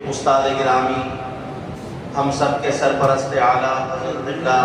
उस्ताद गिरामी, हम सब के सरपरस्त आला हज़रत क़िबला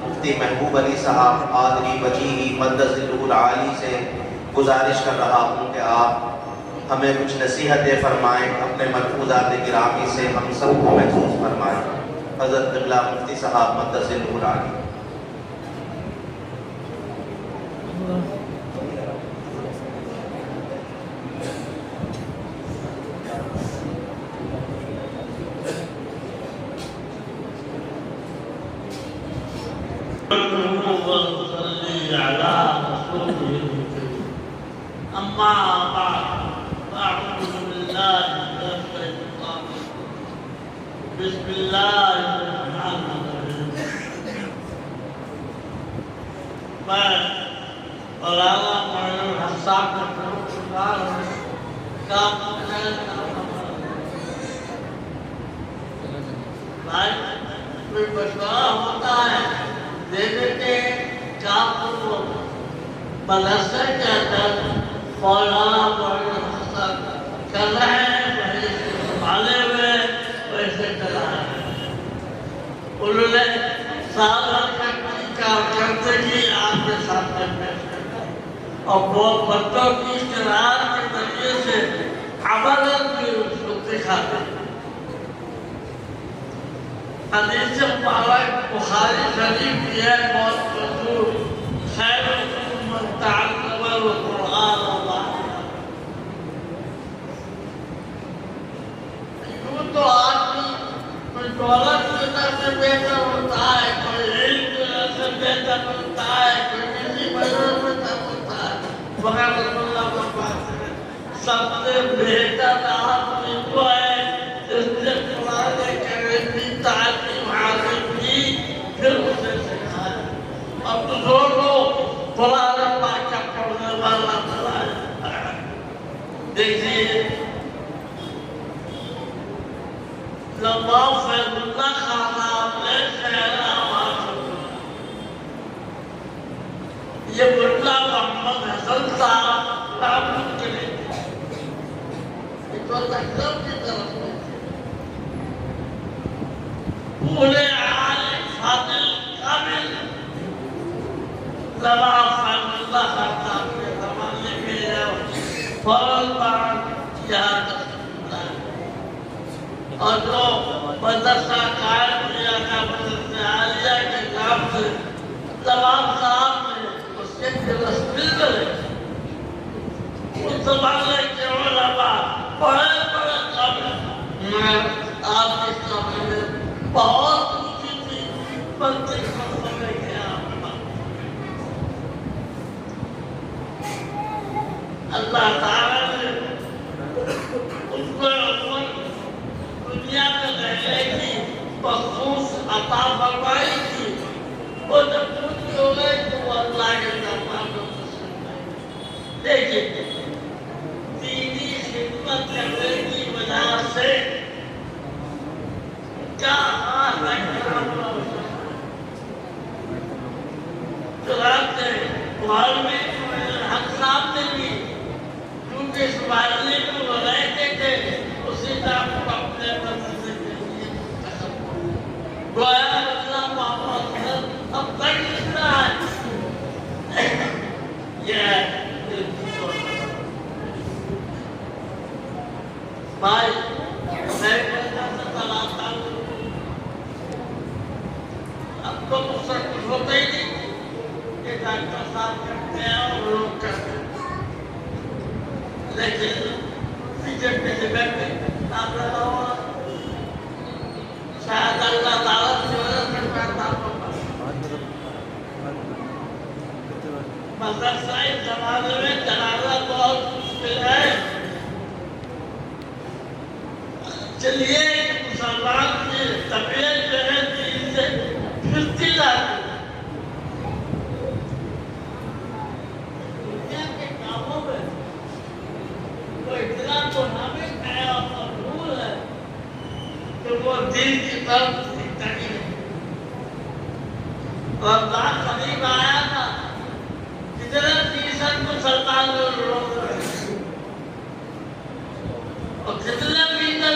मुफ्ती महबूब अली साहब आदरी वजीही मद्दज़िल्लुहुल आली से गुजारिश कर रहा हूँ कि आप हमें कुछ नसीहतें फरमाएँ, अपने मलफूज़ात गिरामी से हम सबको महसूस फरमाएँ। हज़रत क़िबला मुफ्ती साहब मद्दज़िल्लुहुल आली। कोई मशवरा होता है देने के मदरसे के अंदर मौलाना कर रहे हैं, वही संभाले हुए वैसे चला रहे हैं। उन्होंने साल करते ही आपके सामने पेश किया और वो बच्चों की शरारत के नजरिए से अमल भी उसको दिखाते हैं। हदीस मुबारक बुखारी शरीफ की है, बहुत मशहूर, खैरुकुम मन तअल्लमल कुरान अल्लाह। यूं तो आदमी कोई दौलत की वजह से बेहतर होता है, कोई इल्म की वजह से बेहतर होता है, कोई किसी वजह से बेहतर होता है, मगर अल्लाह का पास सबसे बेहतर आदमी वो है जिसने कुरान करीम की तालीम हासिल की, फिर उसे सिखाया। अब तो दोनों कुरान पाक का पढ़ने वाला बनाया। देखिए लम्बा फैजुल्ला खाना अपने शहरा ये मुल्ला मोहम्मद हसन साहब रामपुर के लिए तो लखनऊ की तरफ में पूरे आलिम फादिल काबिल नवाब फैजुल्लाह खान के ज़माने में फौरन बाद यहाँ और जो मदरसा कायम किया था मदरसा आलिया के नाम से नवाब साहब ने उसके दिलचस्पी करे। उस ज़माने के उलमा बड़े बड़े काबिल आपके सामने बहुत ऊंची थी बनते समय के अल्लाह ताला ने उसको दुनिया में रहने की बखूस अता फरमाई थी। वो जब पूरी हो गई तो वो अल्लाह के दरबार में देखिए दीनी खिदमत करने की वजह से क्या चुराते घर में हम साहब ने भी क्योंकि इस वाले को रहते थे उसी नाम को अपने मदरसे के लिए गोया अल्लाह मोहम्मद अब तक लिखना है। यह भाई मैं चलाता हूँ, अब तो मुझसे कुछ होता ही नहीं कि डॉक्टर साहब करते हैं और लोग करते हैं, लेकिन पीछे पीछे बैठे आप बताओ शायद अल्लाह ताला की वजह से पैदा होगा। मदरसा इस जमाने में चलाना बहुत मुश्किल है। चलिए मुसलमान की तबीयत जो है दीन से फिरती जाती है। दुनिया के कामों में वो इतना तो नामिक है और मशहूर है कि वो दीन की तरफ दिखता ही नहीं। रमजान करीब आया था, कितने फीसद मुसलमान लोग और कितने फीसद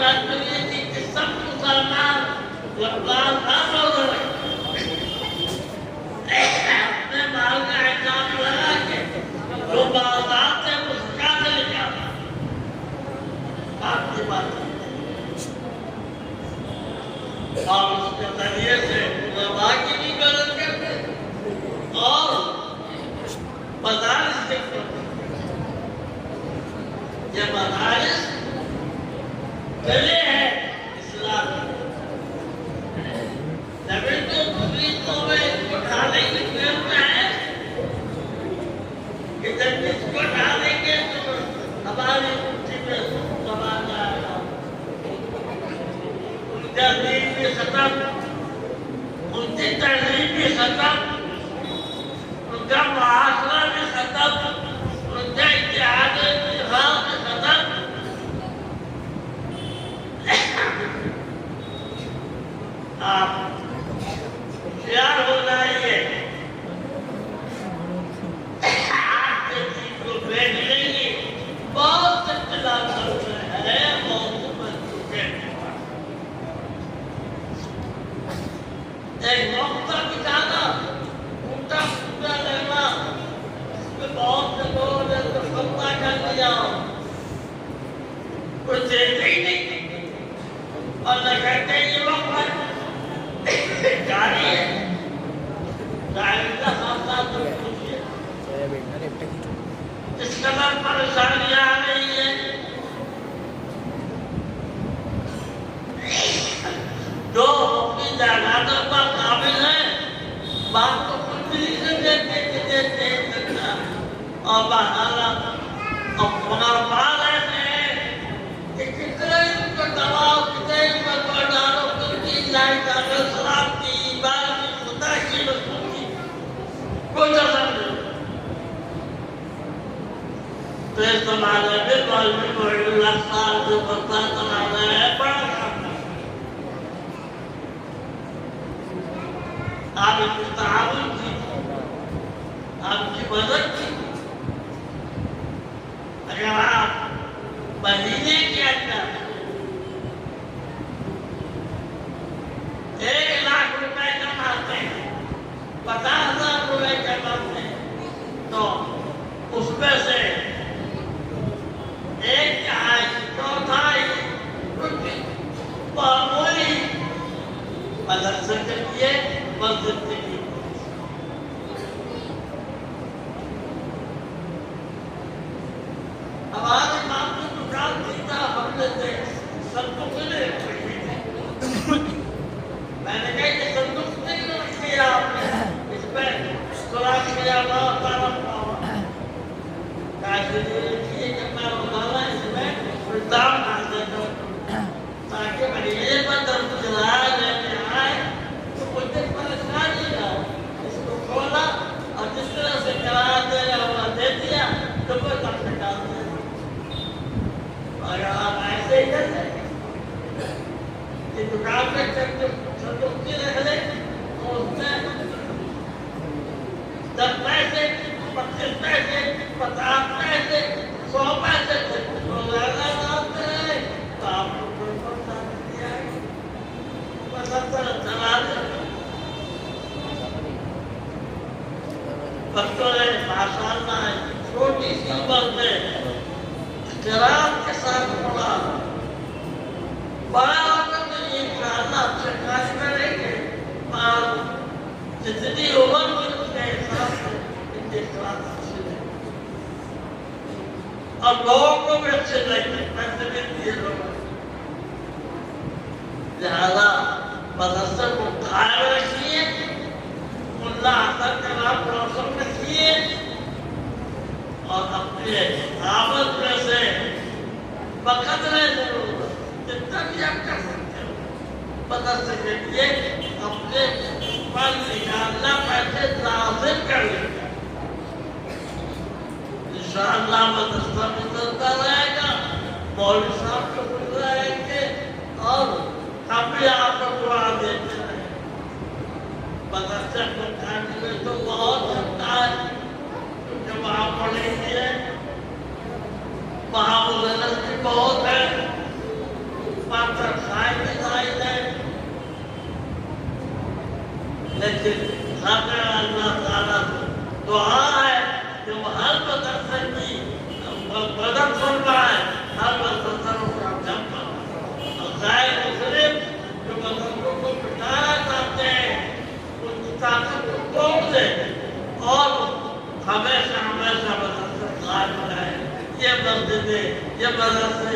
बात करिए कि सब मुसलमान रमजान ना रोजा अपने माल का हिसाब लगा के जो बाजार से उसका से लेके आता आपकी बात और उसके जरिए से उलमा की भी मदद करते और मदारिस देखते ये मदारिस चले हैं इस्लाम जब तो दूसरी में इसको ढालेंगे फिर में है कि जब इसको ढालेंगे तो हमारी मुट्ठी में समा जाएगा उनका दीन भी खत्म उनकी तहजीब भी खत्म उनका मुआशरा भी खत्म उनका इत्तेहाद इत्तेफाक भी खत्म आप होशियार हो जाइए आपके चीज को बेच लेंगे बहुत इख्तिलाफ चल रहे हैं बहुत बन चुके हैं एक मौका बिताना उल्टा पूरा लेना इसमें बहुत से लोगों ने तो फतवा कर दिया कुछ देते ही नहीं और न कहते ये वक्त जारी है जाहिर साथ तो पूछिए इस कदर परेशानियां आ रही है जो अपनी जायदादों पर काबिल है बात तो कुछ भी नहीं देते और बहाना और पुनर्वार ऐसे है कि कितने उनको दबाव कितने उनको डालो कितनी लाइट सलाम की इबादत की खुदा की रसूल की कोई असर नहीं तो इस जमाने में मौलवी मोहिउल्लाह साहब जो बता चला रहे हैं बड़ा काम आप इनकी ताउन की आपकी मदद की अगर आप महीने के अंदर 1 लाख रुपए कमाते हैं 50,000 रुपए कमाते हैं तो उसमें से 1/4 चौथाई मामूली मदरसे के लिए मस्जिद के लिए हमारे माँ की दुकान थी ना हमने संदूक नहीं रखी मैंने कहा कि संदूक नहीं रखी है आपने इसमें सुराख किया बहुत सारा रखिए कि मैं रोजाना इसमें दाम डाल देता हूँ ताकि महीने पर दर्द चलाया लेने आए तो मुझे परेशानी ना इसको खोला और जिस तरह से किराया दे रहा दे दिया तो कोई कम निकाल दिया अगर आप ऐसे ही कर लें कि दुकान में संतुष्टि रख ले तो उसमें 10 पैसे 25 पैसे 50 पैसे 100 पैसे रोजाना डालते हैं तो आपको कोई परेशानी नहीं आएगी बस हर तरह चला दे बच्चों ने माशाअल्लाह छोटी सी उम्र में किराम के साथ पढ़ा बड़ा होकर तो ये इंशाअल्लाह अच्छे कार्य करेंगे और जितनी उम्र की उसके हिसाब से इनके खिलाफ अच्छे नहीं और लोगों को भी अच्छे लगते पैसे भी दिए लोगों लिहाजा मदरसे को कायम रखिए मुल्ला असद का नाम रोशन रखिए और अपने आमद में से बकदरे जरूर जितना भी आप कर सकते हो मदरसे के लिए अपने पर निकालना पैसे लाजिम कर लेंगे इंशाअल्लाह मदरसा में चलता रहेगा मौलवी साहब को मिल रहेंगे और हम भी आपको दुआ देते रहेंगे मदरसे को खाने में तो बहुत होता है क्योंकि वहाँ पढ़ेंगे वहाँ मुदर्रिस भी बहुत है मात्र खाए के जायज है, लेकिन खाने अल्लाह ताला दुआ है कि वो हर मदरसे की मदद फरमाए, हर मदरसे को जमा गैर मुस्लिम जो मदरसों को बिठाना चाहते हैं उनकी ताकत को तोड़ दे और हमेशा हमेशा मदरसे कायम रहे। ये मस्जिदें, ये मदरसे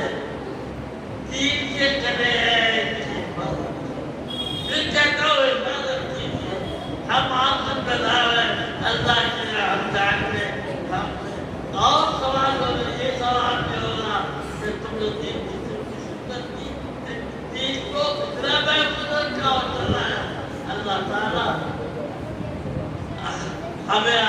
दीन के चले हैं, हम आपसे बदाव है अल्लाह के हम जानते हम और सवाल हो ये सवाल भी होगा कि तुम लोग दीन की सुन्नत दीन को कितना महफूज क्या होता है। अल्लाह ताला हमें